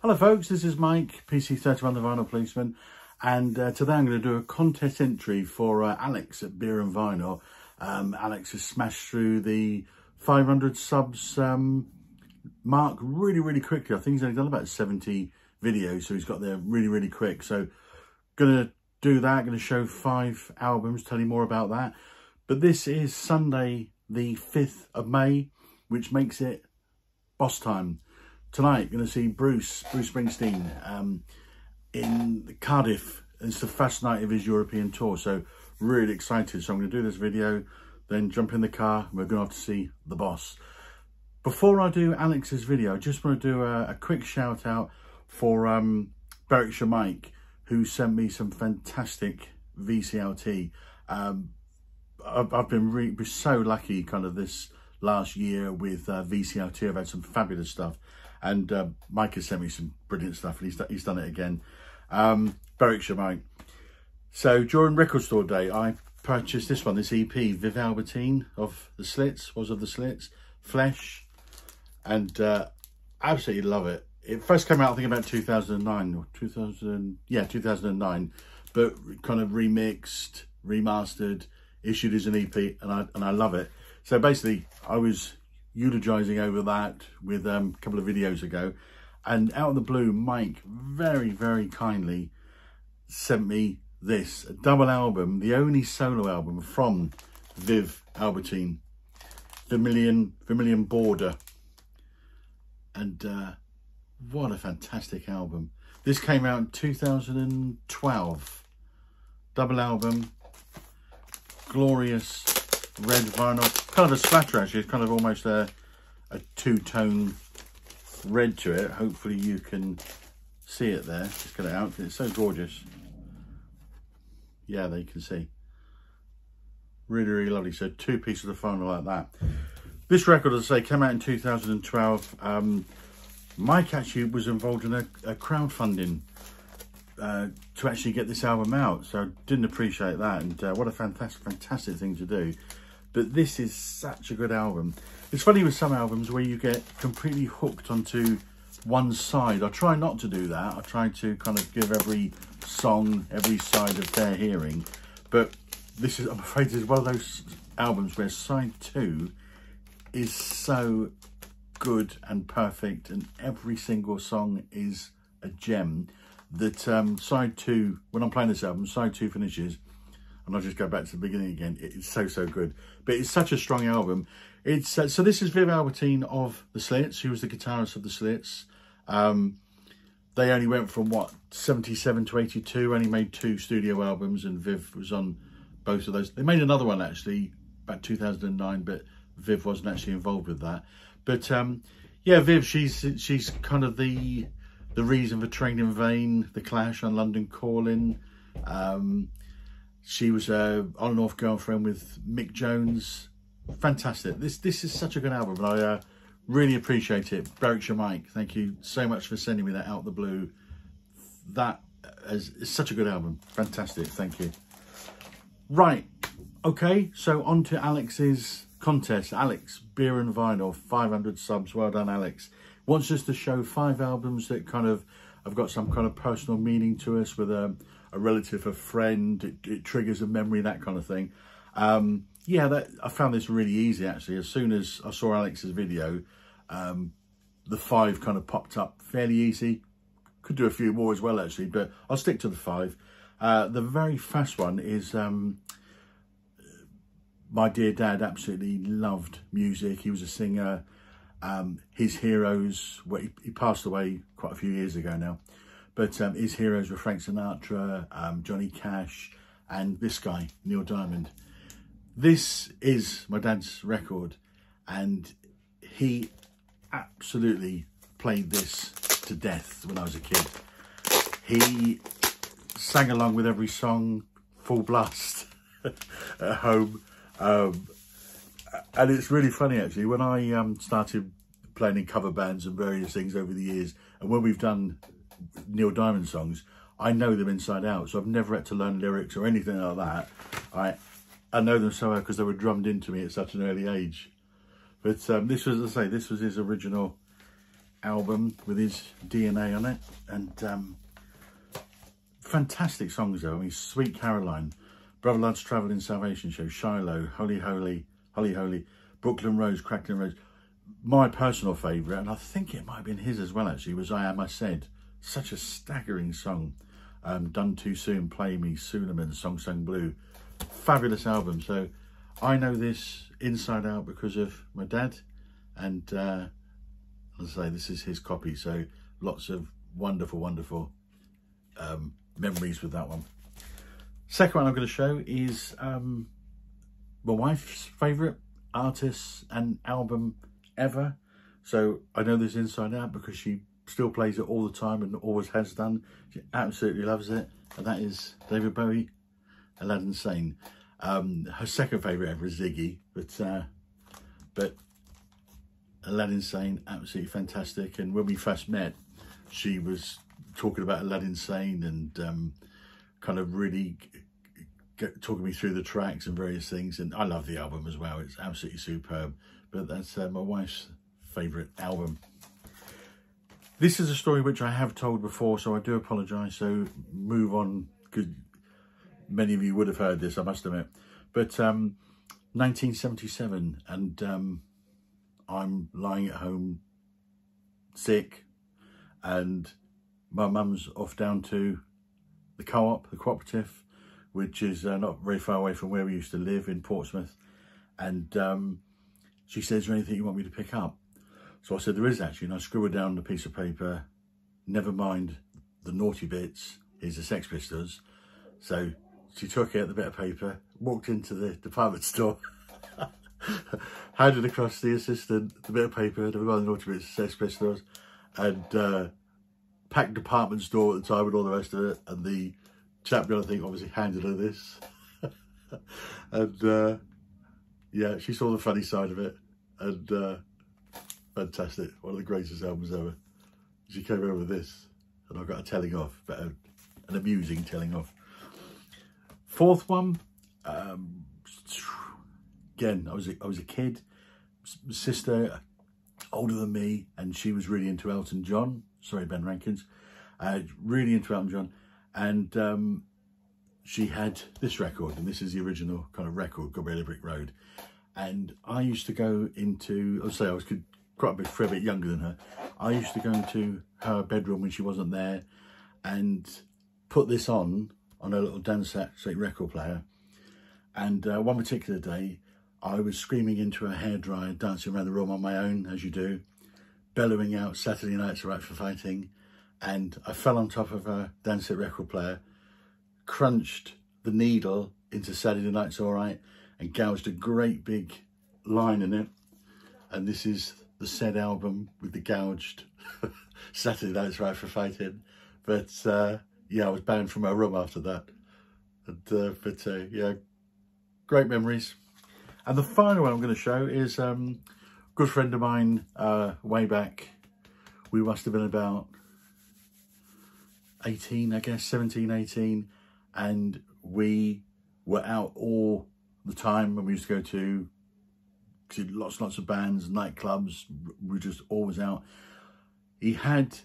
Hello folks, this is Mike, PC31 the Vinyl Policeman, and today I'm going to do a contest entry for Alex at Beer and Vinyl. Alex has smashed through the 500 subs mark really quickly. I think he's only done about 70 videos, so he's got there really quick. So going to do that, going to show 5 albums, tell you more about that. But this is Sunday the 5th of May, which makes it boss time. Tonight, going to see Bruce Springsteen in Cardiff. It's the first night of his European tour, so really excited. So I'm going to do this video, then jump in the car, and we're going to have to see the boss. Before I do Alex's video, I just want to do a quick shout out for Berwickshire Mike, who sent me some fantastic VCLT. I've been so lucky kind of this last year with VCLT. I've had some fabulous stuff. And Mike has sent me some brilliant stuff, and he's done it again. Berwickshire Mike. So during Record Store Day, I purchased this one, this EP, Viv Albertine of the Slits, Flesh, and absolutely love it. It first came out, I think, about 2009 or 2009, but kind of remixed, remastered, issued as an EP, and I love it. So basically, I was eulogizing over that with a couple of videos ago, and out of the blue, Mike very kindly sent me this, a double album, the only solo album from Viv Albertine, Vermilion Border. And what a fantastic album. This came out in 2012. Double album, glorious red vinyl, kind of a splatter actually. It's kind of almost a two-tone red to it. Hopefully you can see it there. Just get it out, it's so gorgeous. Yeah, there you can see. Really lovely. So 2 pieces of vinyl like that. This record, as I say, came out in 2012. Mike actually was involved in a crowdfunding to actually get this album out, so I didn't appreciate that, and what a fantastic thing to do. But this is such a good album. It's funny with some albums where you get completely hooked onto one side. I try not to do that. I try to kind of give every song, every side a fair hearing. But this is, I'm afraid, is one of those albums where side 2 is so good and perfect, and every single song is a gem. That side 2, when I'm playing this album, side 2 finishes, and I'll just go back to the beginning again. It's so good, but it's such a strong album. It's so this is Viv Albertine of the Slits, who was the guitarist of the Slits. They only went from what, 77 to 82, only made 2 studio albums, and Viv was on both of those. They made another one actually about 2009, but Viv wasn't actually involved with that. But yeah, Viv, she's kind of the reason for Train in Vain, The Clash, and London Calling. She was on and off girlfriend with Mick Jones. Fantastic. This is such a good album, and I really appreciate it. Berwickshire Mike, thank you so much for sending me that out the blue. That is such a good album. Fantastic, thank you. Right, okay, so on to Alex's contest. Alex, Beer and Vinyl, 500 subs. Well done, Alex. Wants us to show 5 albums that kind of have got some kind of personal meaning to us, with a relative, a friend, it triggers a memory, that kind of thing. Yeah, I found this really easy actually. As soon as I saw Alex's video, the 5 kind of popped up fairly easy. Could do a few more as well actually, but I'll stick to the 5. The very first one is my dear dad absolutely loved music. He was a singer. His heroes, well, he passed away quite a few years ago now, but his heroes were Frank Sinatra, Johnny Cash, and this guy, Neil Diamond. This is my dad's record, and he absolutely played this to death when I was a kid. He sang along with every song, full blast at home. And it's really funny actually, when I started playing in cover bands and various things over the years, and when we've done Neil Diamond songs, I know them inside out, so I've never had to learn lyrics or anything like that. I know them so well because they were drummed into me at such an early age. But this was, as I say, this was his original album with his DNA on it, and fantastic songs though. I mean, Sweet Caroline, Brother Lads Travelling Salvation Show, Shiloh, Holy Holy, Holy Holy, Brooklyn Rose, Crackling Rose. My personal favourite, and I think it might have been his as well actually, was I Am I Said. Such a staggering song. Done Too Soon, Play Me, Suleiman, Song Sung Blue. Fabulous album. So I know this inside out because of my dad, and as I say, this is his copy, so lots of wonderful, wonderful memories with that one. Second one I'm going to show is my wife's favourite artist and album ever. So I know this inside out because she still plays it all the time and always has done. She absolutely loves it, and that is David Bowie, Aladdin Sane. Her second favourite ever is Ziggy, but Aladdin Sane, absolutely fantastic. And when we first met, she was talking about Aladdin Sane and kind of really talking me through the tracks and various things. And I love the album as well. It's absolutely superb. But that's my wife's favourite album. This is a story which I have told before, so I do apologise. So move on, because many of you would have heard this, I must admit. But 1977, and I'm lying at home sick, and my mum's off down to the co-op, the cooperative, which is not very far away from where we used to live in Portsmouth. And she says, is there anything you want me to pick up? So I said, there is actually, and I scribbled down on a piece of paper, never mind the naughty bits, here's the Sex Pistols. So she took it, the bit of paper, walked into the department store, handed across the assistant the bit of paper, never mind the naughty bits, Sex Pistols, and packed department store at the time and all the rest of it. And the chap, I think, obviously handed her this. And yeah, she saw the funny side of it, and fantastic, one of the greatest albums ever. She came over with this, and I got a telling off, but an amusing telling off. Fourth one, again, I was a kid, sister older than me, and she was really into Elton John. Sorry, Ben Rankins, really into Elton John, and she had this record, and this is the original kind of record, Gabriella Brick Road. And I used to go into, I'll say I was quite a bit younger than her. I used to go into her bedroom when she wasn't there and put this on a little Dansette record player. And one particular day, I was screaming into a hairdryer, dancing around the room on my own, as you do, bellowing out Saturday Night's Alright for Fighting. And I fell on top of a Dansette record player, crunched the needle into Saturday Night's Alright, and gouged a great big line in it. And this is the said album with the gouged Saturday Night's Right for Fighting. But yeah, I was banned from my room after that. And, yeah, great memories. And the final one I'm going to show is a good friend of mine way back. We must have been about 18, I guess, 17, 18. And we were out all the time, and we used to go to lots of bands, nightclubs. We were just always out. He had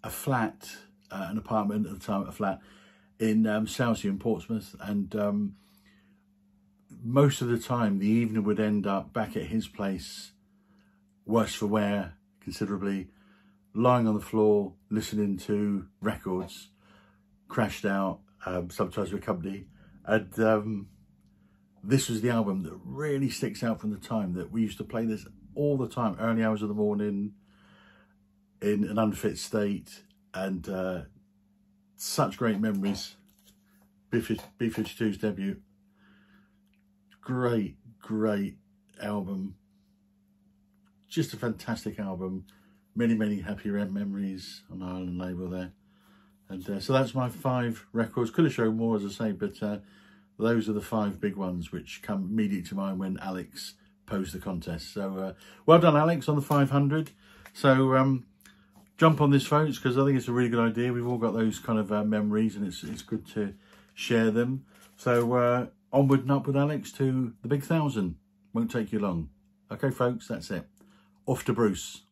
a flat, an apartment at the time, a flat in Southsea in Portsmouth, and most of the time the evening would end up back at his place, worse for wear considerably, lying on the floor listening to records, crashed out, sometimes with company. And this was the album that really sticks out from the time, that we used to play this all the time, early hours of the morning, in an unfit state, and such great memories. B-52's debut. Great album. Just a fantastic album. Many happy memories on the Ireland label there. And so that's my 5 records. Could have shown more, as I say, but those are the 5 big ones which come immediately to mind when Alex posed the contest. So well done, Alex, on the 500. So jump on this, folks, because I think it's a really good idea. We've all got those kind of memories, and it's good to share them. So onward and up with Alex to the big 1,000. Won't take you long. Okay, folks, that's it. Off to Bruce.